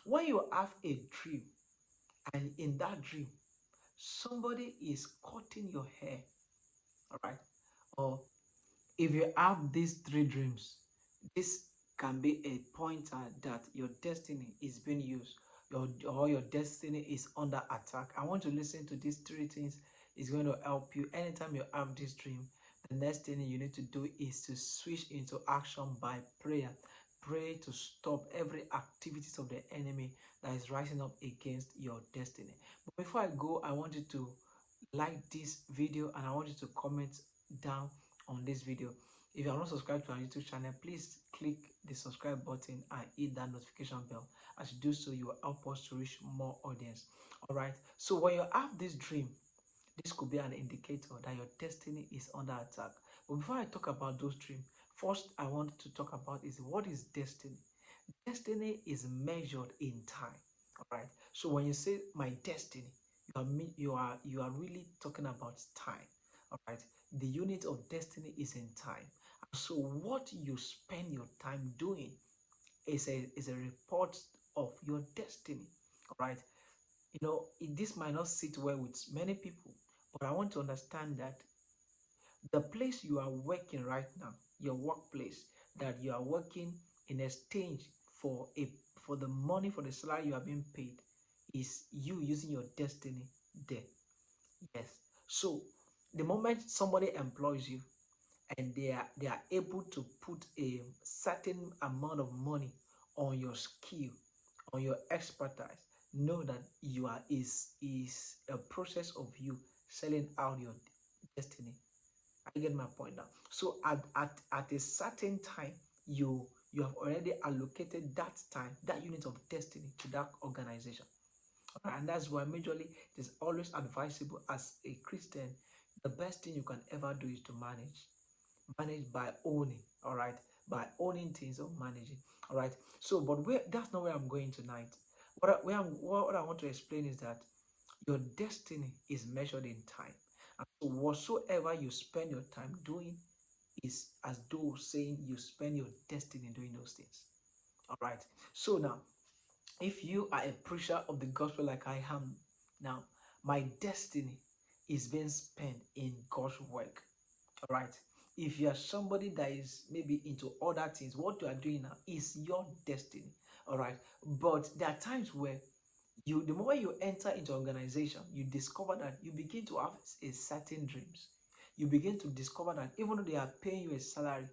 When you have a dream, and in that dream, somebody is cutting your hair, all right? Or if you have these three dreams, this can be a pointer that your destiny is being used, or your destiny is under attack. I want to listen to these three things. Is going to help you anytime you have this dream. The next thing you need to do is to switch into action by prayer. Pray to stop every activities of the enemy that is rising up against your destiny. But before I go, I want you to like this video and I want you to comment down on this video. If you are not subscribed to our YouTube channel, please click the subscribe button and hit that notification bell. As you do so, you will help us to reach more audience. All right. So when you have this dream, this could be an indicator that your destiny is under attack. But before I talk about those dreams, first I want to talk about is what is destiny. Destiny is measured in time. All right. So when you say my destiny, you are really talking about time. All right. The unit of destiny is in time. So what you spend your time doing is a report of your destiny. All right. This might not sit well with many people, but I want to understand that the place you are working right now, your workplace, that you are working in exchange for a for the money, for the salary you are being paid, is you using your destiny there. Yes. So the moment somebody employs you and they are able to put a certain amount of money on your skill, on your expertise, know that you are is a process of you selling out your destiny. I get my point now. So at a certain time, you have already allocated that time, that unit of destiny to that organization. And that's why majorly it is always advisable as a Christian, the best thing you can ever do is to manage by owning, all right, by owning things or managing, all right. So but that's not where I'm going tonight. What I want to explain is that your destiny is measured in time, and so whatsoever you spend your time doing is as though saying you spend your destiny doing those things, all right. So now, if you are a preacher of the gospel like I am now, my destiny is being spent in God's work. All right. If you are somebody that is maybe into other things, what you are doing now is your destiny. All right. But there are times where the moment you enter into organization, you discover that you begin to have a certain dreams. You begin to discover that even though they are paying you a salary,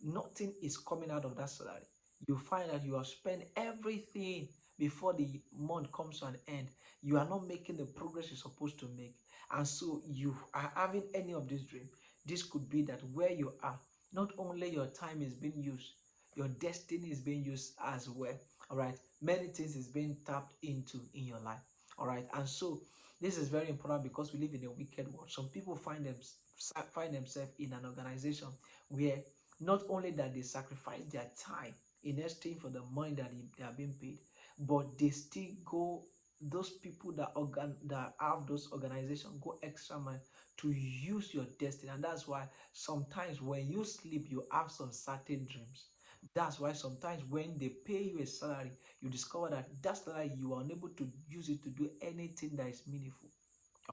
nothing is coming out of that salary. You find that you have spent everything before the month comes to an end. You are not making the progress you're supposed to make. And so you are having any of this dream. This could be that where you are, not only your time is being used, your destiny is being used as well. All right. Many things is being tapped into in your life. All right. And so this is very important because we live in a wicked world. Some people find themselves in an organization where not only that they sacrifice their time in exchange for the money that they are being paid, but they still go, those people that have those organizations go extra mile to use your destiny. And that's why sometimes when you sleep, you have some certain dreams. That's why sometimes when they pay you a salary, you discover that that salary you are unable to use it to do anything that is meaningful.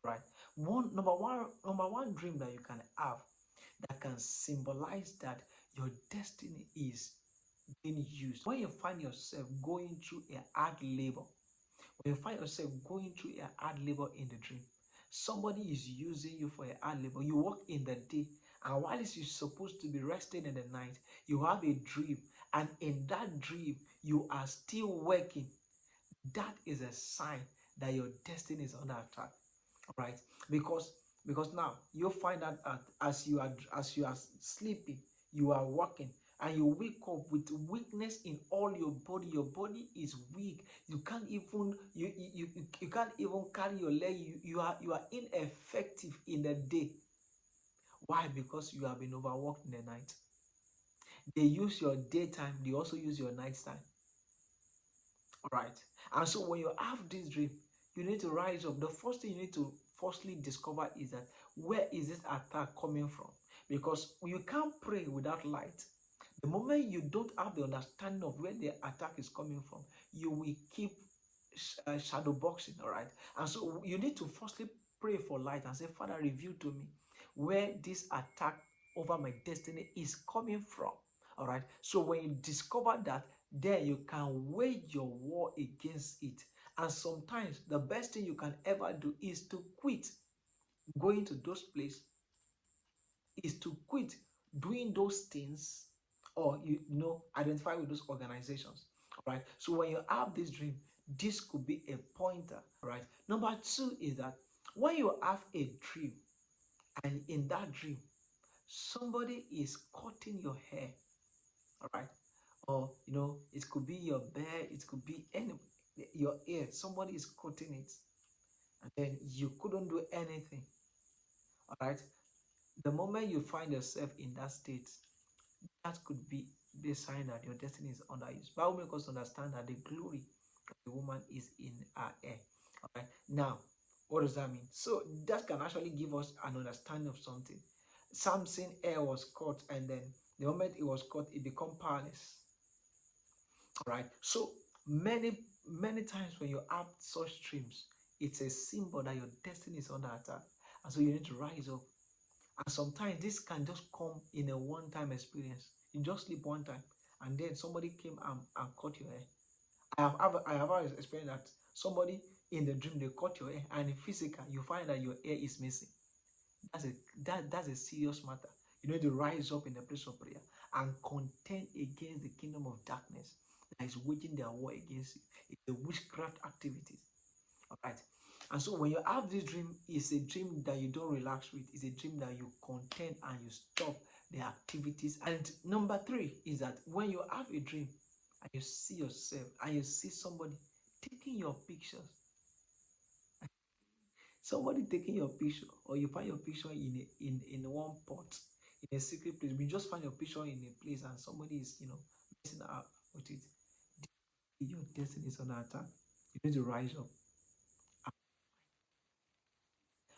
All right. Number one dream that you can have that can symbolize that your destiny is being used. When you find yourself going through a hard labor, when you find yourself going through a hard labor in the dream, somebody is using you for a hard labor. You work in the day, and while you're supposed to be resting in the night, you have a dream, and in that dream, you are still working. That is a sign that your destiny is under attack. All right, because now you'll find out that as you are sleeping, you are working, and you wake up with weakness in all your body. Your body is weak. You can't even you can't even carry your leg. You are ineffective in the day. Why? Because you have been overworked in the night. They use your daytime, they also use your night time. All right. And so when you have this dream, you need to rise up. The first thing you need to firstly discover is that where is this attack coming from? Because you can't pray without light. The moment you don't have the understanding of where the attack is coming from, you will keep shadow boxing, all right? And so you need to firstly pray for light and say, Father, reveal to me where this attack over my destiny is coming from, all right? So when you discover that, then you can wage your war against it. And sometimes the best thing you can ever do is to quit going to those places, is to quit doing those things, or identify with those organizations. All right. So when you have this dream, this could be a pointer. All right. Number two is that when you have a dream, and in that dream, somebody is cutting your hair. All right. Or it could be your beard, it could be your ear. Somebody is cutting it, and then you couldn't do anything. All right. The moment you find yourself in that state, that could be the sign that your destiny is under use. Bible makes us understand that the glory of the woman is in her hair. All right. Now, what does that mean? So that can actually give us an understanding of something. Samson's hair was cut, and then the moment it was cut, it became powerless. All right. So many times when you have such dreams, it's a symbol that your destiny is under attack, and so you need to rise up. And sometimes this can just come in a one-time experience. You just sleep one time, and then somebody came and cut your hair. I have always experienced that somebody in the dream they cut your hair, and in physical you find that your hair is missing. That's a serious matter. You need to rise up in the place of prayer and contend against the kingdom of darkness that is waging their war against you. It's the witchcraft activities. All right. And so when you have this dream, it's a dream that you don't relax with. It's a dream that you contend and you stop the activities. And number three is that when you have a dream and you see yourself and you see somebody taking your pictures, somebody taking your picture, or you find your picture in one pot, in a secret place. You just find your picture in a place and somebody is messing up with it. Your destiny is under attack. You need to rise up.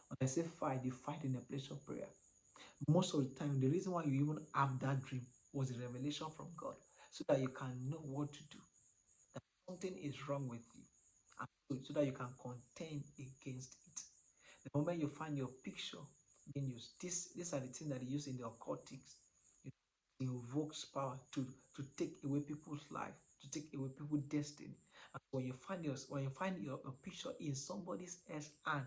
When I say fight, you fight in a place of prayer. Most of the time, the reason why you even have that dream was a revelation from God, so that you can know what to do, that something is wrong with you, and so that you can contend against it. The moment you find your picture being used, these are the things that they use in the occultics. It invokes power to take away people's life, to take away people's destiny. And when you find your picture in somebody else's hand,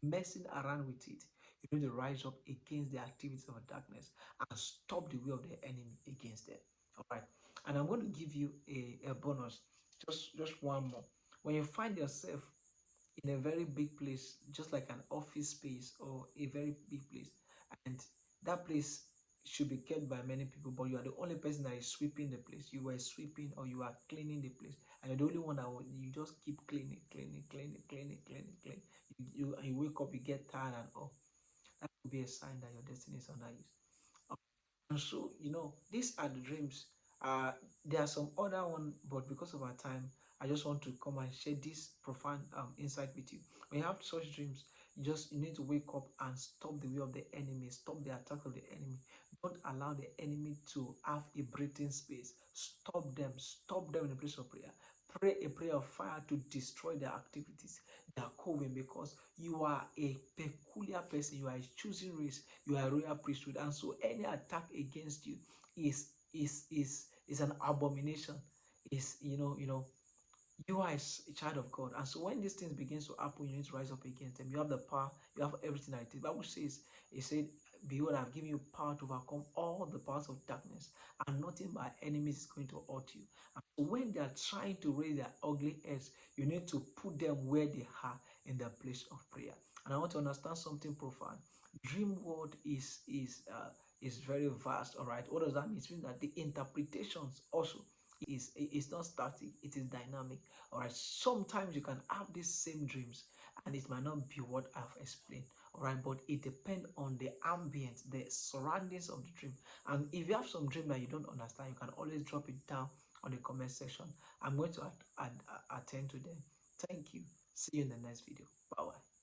messing around with it, you need to rise up against the activities of darkness and stop the way of the enemy against them. All right. And I'm going to give you a bonus, just one more. When you find yourself in a very big place, just like an office space or a very big place, and that place should be kept by many people, but you are the only person that is sweeping the place. You were sweeping or you are cleaning the place, and you're the only one that you just keep cleaning. You wake up, you get tired and all. That could be a sign that your destiny is under use. And so, these are the dreams. There are some other one, but because of our time, I just want to come and share this profound insight with you. When you have such dreams, you need to wake up and stop the way of the enemy, stop the attack of the enemy. Don't allow the enemy to have a breathing space. Stop them in the place of prayer. Pray a prayer of fire to destroy their activities, their coven, because you are a peculiar person. You are a chosen race. You are a royal priesthood, and so any attack against you is an abomination. Is you are a child of God, and so when these things begins to happen, you need to rise up against them. You have the power. You have everything that it is. The Bible says, it said, "Behold, I've given you power to overcome all the powers of darkness, and nothing by enemies is going to hurt you." And so when they are trying to raise their ugly heads, you need to put them where they are in the place of prayer. And I want to understand something profound. Dream world is very vast. All right, what does that mean? It means that the interpretations also is not static, it is dynamic. All right, sometimes you can have these same dreams and it might not be what I've explained. All right, but it depends on the ambience, the surroundings of the dream. And if you have some dream that you don't understand, you can always drop it down on the comment section. I'm going to attend to them. Thank you. See you in the next video. Bye bye.